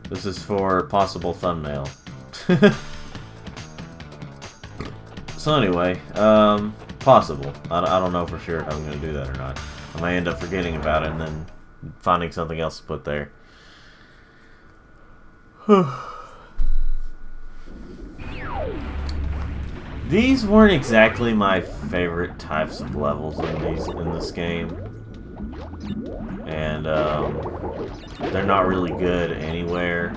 This is for possible thumbnail. So anyway, possible. I don't know for sure if I'm going to do that or not. I might end up forgetting about it and then finding something else to put there. These weren't exactly my favorite types of levels in this game. And they're not really good anywhere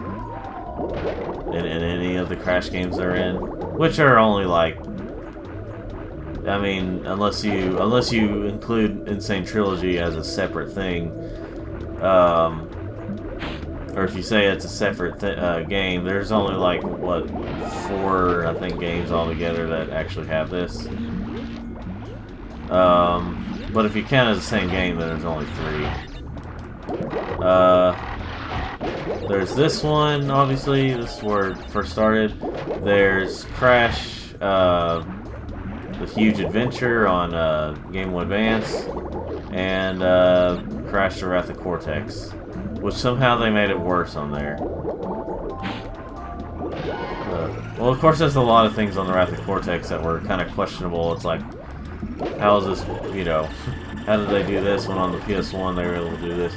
in any of the Crash games they're in, which are only like, I mean, unless you include Insane Trilogy as a separate thing, or if you say it's a separate game, there's only like what 4 I think games altogether that actually have this. But if you count it as the same game, then there's only 3. There's this one, obviously. This is where it first started. There's Crash, The Huge Adventure on Game Boy Advance, and Crash the Wrath of Cortex, which somehow they made it worse on there. Well, of course, there's a lot of things on the Wrath of Cortex that were kind of questionable. It's like, how is this, you know, how did they do this when on the PS1 they were able to do this?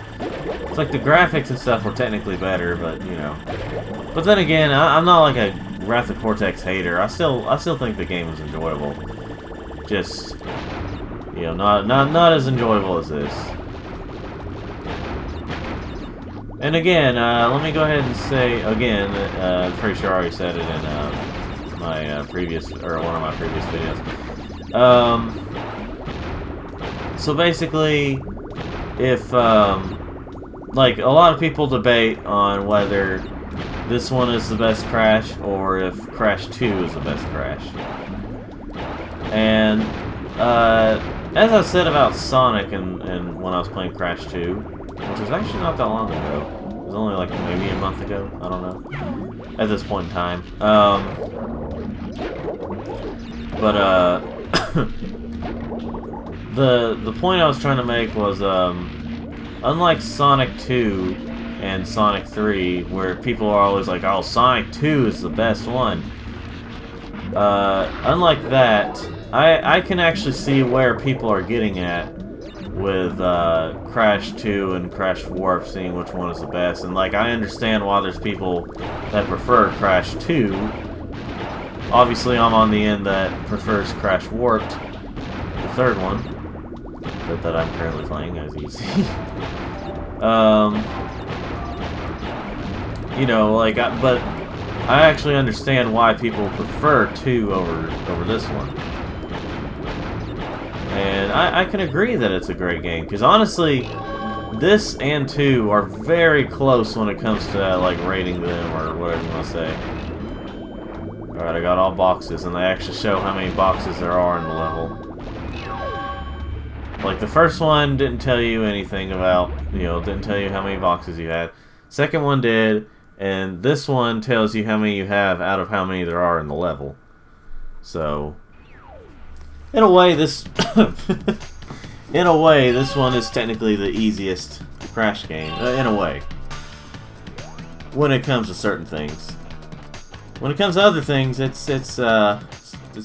It's like the graphics and stuff were technically better, but, you know. But then again, I'm not like a Wrath of Cortex hater. I still think the game is enjoyable. Just, you know, not as enjoyable as this. And again, let me go ahead and say again, I'm pretty sure I already said it in my previous, or one of my previous videos. So basically, if like a lot of people debate on whether this one is the best Crash or if Crash 2 is the best Crash. And as I said about Sonic and when I was playing Crash 2, which was actually not that long ago. It was only like maybe a month ago. I don't know. At this point in time. The point I was trying to make was unlike Sonic 2 and Sonic 3, where people are always like, "Oh, Sonic 2 is the best one." Unlike that, I can actually see where people are getting at with Crash 2 and Crash Warp, seeing which one is the best. And like, I understand why there's people that prefer Crash 2. Obviously, I'm on the end that prefers Crash Warped, the third one that I'm currently playing, as you see. You know, like, but I actually understand why people prefer 2 over this one. And I can agree that it's a great game, because honestly, this and 2 are very close when it comes to like rating them, or whatever you want to say. Alright, I got all boxes, and they actually show how many boxes there are in the level. Like, the first one didn't tell you anything about, you know, didn't tell you how many boxes you had. Second one did, and this one tells you how many you have out of how many there are in the level. So, in a way, this one is technically the easiest Crash game. In a way, when it comes to certain things. When it comes to other things, it's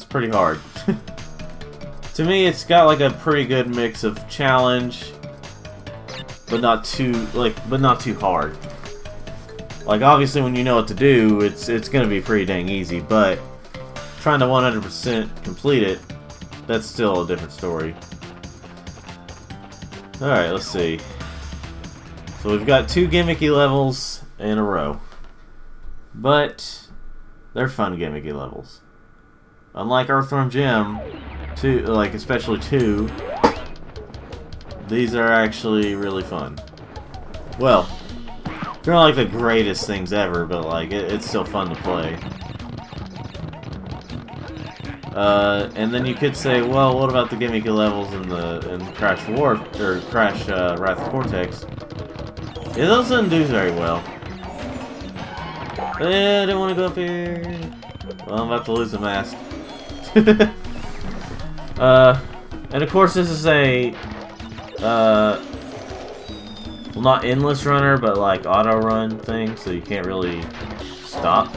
pretty hard. To me, it's got like a pretty good mix of challenge, but not too hard. Like, obviously, when you know what to do, it's gonna be pretty dang easy. But trying to 100% complete it, that's still a different story. Alright, let's see. So we've got 2 gimmicky levels in a row. But they're fun gimmicky levels. Unlike Earthworm Jim, like especially 2, these are actually really fun. Well, they're not like the greatest things ever, but like it's still fun to play. And then you could say, well, what about the gimmicky levels in Crash Warp or Crash Wrath of Cortex? Yeah, those didn't do very well. I didn't want to go up here. Well, I'm about to lose the mask. And of course, this is a well, not endless runner, but like auto run thing, so you can't really stop.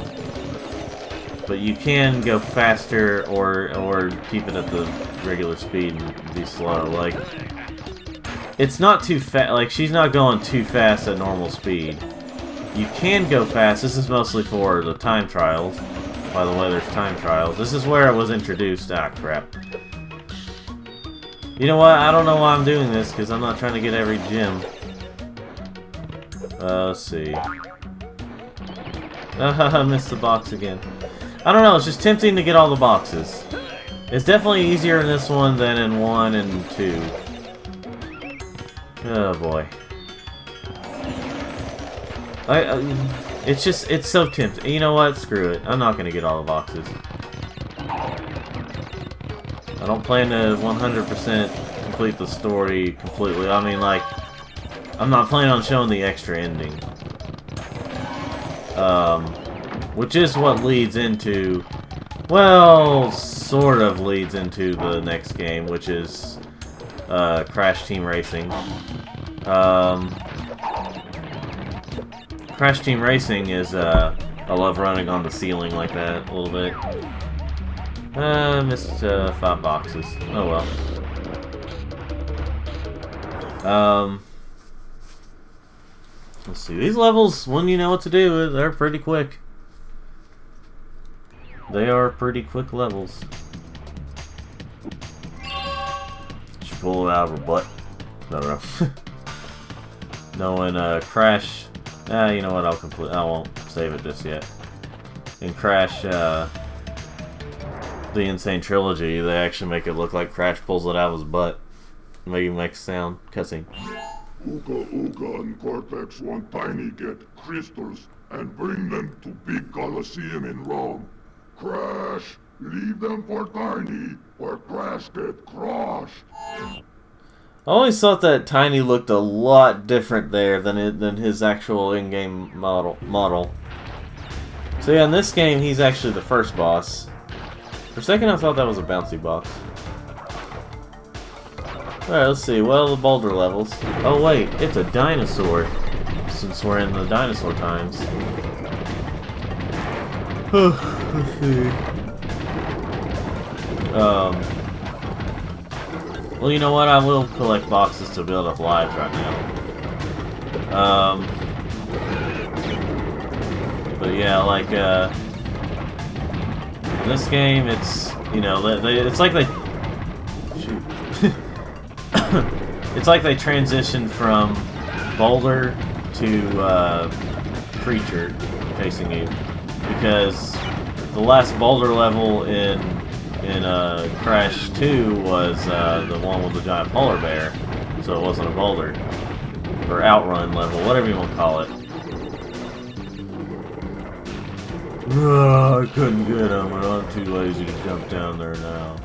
But you can go faster or keep it at the regular speed and be slow. Like, it's not too fast. Like, she's not going too fast at normal speed. You can go fast. This is mostly for the time trials. By the way, there's time trials. This is where it was introduced. Ah, crap. You know what? I don't know why I'm doing this, because I'm not trying to get every gem. Let's see. I missed the box again. I don't know, it's just tempting to get all the boxes. It's definitely easier in this one than in 1 and 2. Oh boy. It's so tempting. You know what? Screw it. I'm not gonna get all the boxes. I don't plan to 100% complete the story completely. I mean, like, I'm not planning on showing the extra ending. Which is what leads into, well, sort of leads into the next game, which is Crash Team Racing. Crash Team Racing is, I love running on the ceiling like that a little bit. Missed 5 boxes. Oh well. Let's see. These levels, when you know what to do, they're pretty quick. They are pretty quick levels. Should pull it out of her butt. No, no. No, in Crash. You know what? I won't save it just yet. In Crash, the Insane Trilogy, they actually make it look like Crash pulls it out of his butt. Maybe make a sound. Cutscene. Ooga Ooga and Cortex want Tiny get crystals and bring them to Big Colosseum in Rome. Crash, leave them for Tiny, or Crash get crushed. I always thought that Tiny looked a lot different there than his actual in-game model. So yeah, in this game, he's actually the first boss. For a second, I thought that was a bouncy box. Alright, let's see. Well, the boulder levels. Oh wait, it's a dinosaur. Since we're in the dinosaur times. Let's see. Well, you know what? I will collect boxes to build up lives right now. But yeah, like, in this game, it's, you know, it's like they... Shoot. It's like they transitioned from boulder to creature facing you, because the last boulder level in Crash 2 was the one with the giant polar bear, so it wasn't a boulder or outrun level, whatever you want to call it. I couldn't get him, and I'm too lazy to jump down there now.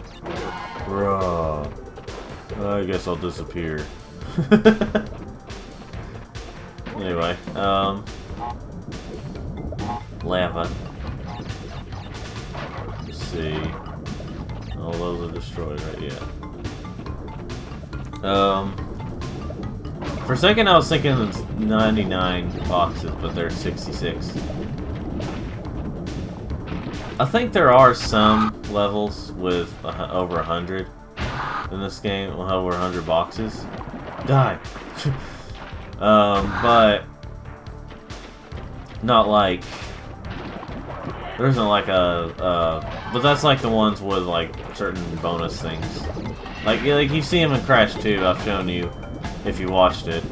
I guess I'll disappear. Anyway, lava. Let's see. All those are destroyed, right? Yeah. For a second I was thinking it's 99 boxes, but there's 66. I think there are some levels with over 100 in this game, over 100 boxes. Die! But not like, there isn't like but that's like the ones with like certain bonus things. Like you see them in Crash 2, I've shown you if you watched it.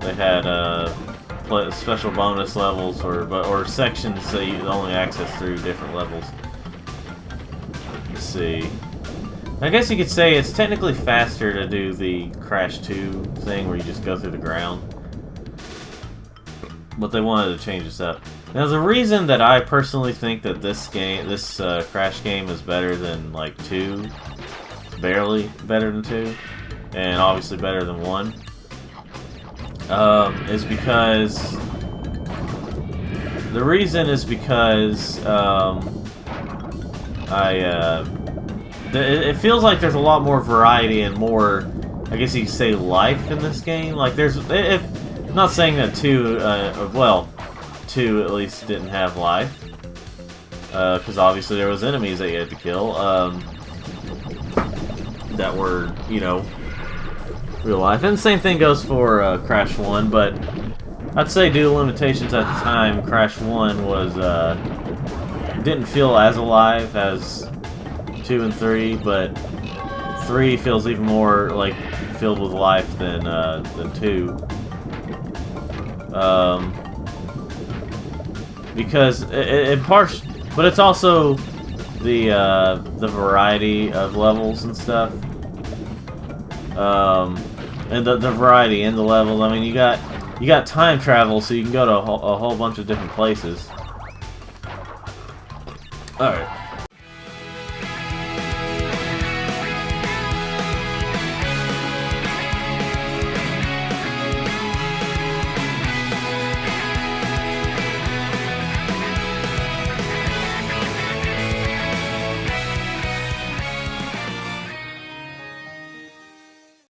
They had special bonus levels or sections that you only access through different levels. Let's see. I guess you could say it's technically faster to do the Crash 2 thing where you just go through the ground. But they wanted to change this up. Now, the reason that I personally think that this Crash game is better than, like, 2, barely better than 2, and obviously better than 1, is because... The reason is because, it feels like there's a lot more variety and more I guess you could say, life in this game. Like, there's, I'm not saying that 2, well, 2 at least didn't have life. Because obviously there was enemies that you had to kill, that were, you know, real life. And the same thing goes for Crash 1, but I'd say due to limitations at the time, Crash 1 was, didn't feel as alive as 2 and 3, but 3 feels even more like filled with life than 2. Because it part, but it's also the variety of levels and stuff. And the variety in the levels. I mean, you got time travel, so you can go to a whole bunch of different places. All right.